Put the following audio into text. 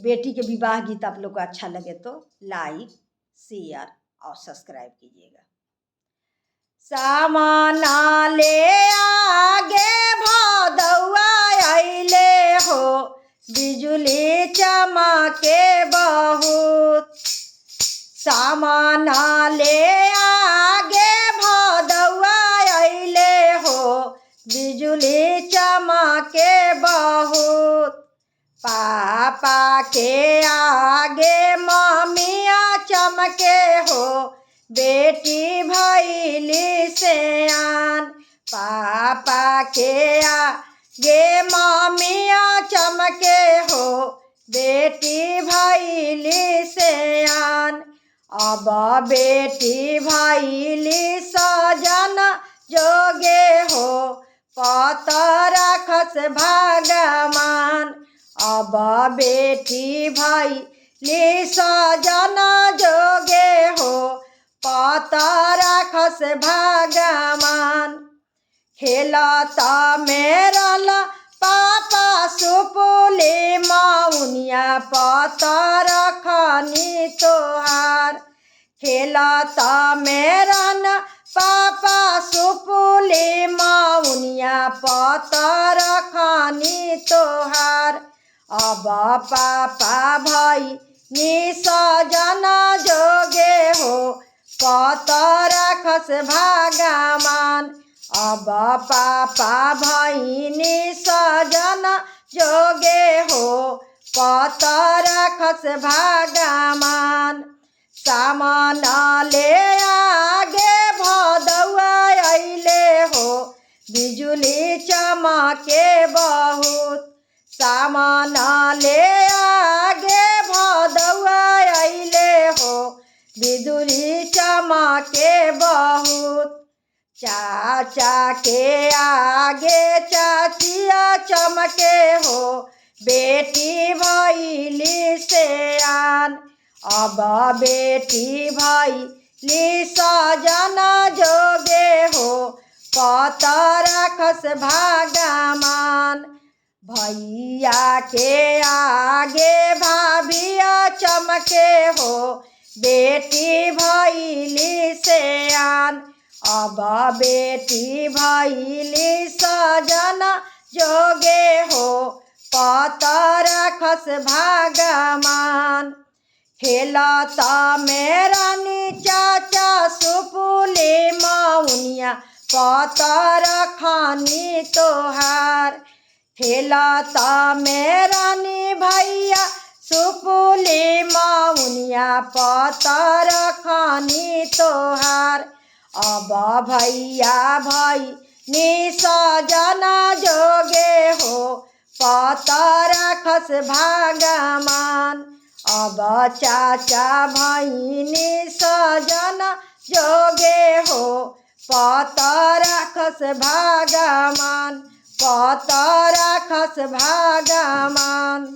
बेटी के विवाह गीत आप लोग को अच्छा लगे तो लाइक, शेयर और सब्सक्राइब कीजिएगा। सामना ले आगे भदौआ अइले हो, बिजुली चमके बहुत। सामना ले आगे भदौआ अइले हो, बिजुली चमके बहुत। पापा के आगे मम्मिया चमके हो, बेटी भैली सयान। पापा के आगे मम्मिया चमके हो, बेटी भैली सयान। अब बेटी भैली सजन जोगे हो, पत रखस भगवान। अब बेटी भैली सजन जोगे हो, पत रखस भगवान। खेलत में रहल पापा सुपुली मौनिया, पत रखनी तोहार। खेलत में रहन पापा सुपुली मौनिया, पत रखनी तोहार। अब पापा भैली सजन जोगे हो, पत रखस भगवान। अब पापा भैली सजन जोगे हो, पत रखस भगवान। सामना ले आगे भदौआ अइले हो, बिजुली चमके बहुत। सामना ले आगे भदौआ अइले हो, बिजुली चमके बहुत। चाचा के आगे चाचिया चमके हो, बेटी भैली सयान। अब बेटी भैली सजन जोगे हो, पत रखस भगवान। भैया के आगे भाभिया चमके हो, बेटी भैली सयान। अब बेटी भैली सजन जोगे हो, पत रखस भगवान। खेलत में रानी चाचा सुपुली मौनिया, पत रखनी तोहार। खेलत में रानी भैया सुपुली मौनिया, पत रखनी तोहार। अब भैया भैली सजन जोगे हो, पत रखस भगवान। अब चाचा भैली सजन जोगे हो, पत रखस भगवान, पत रखस भगवान।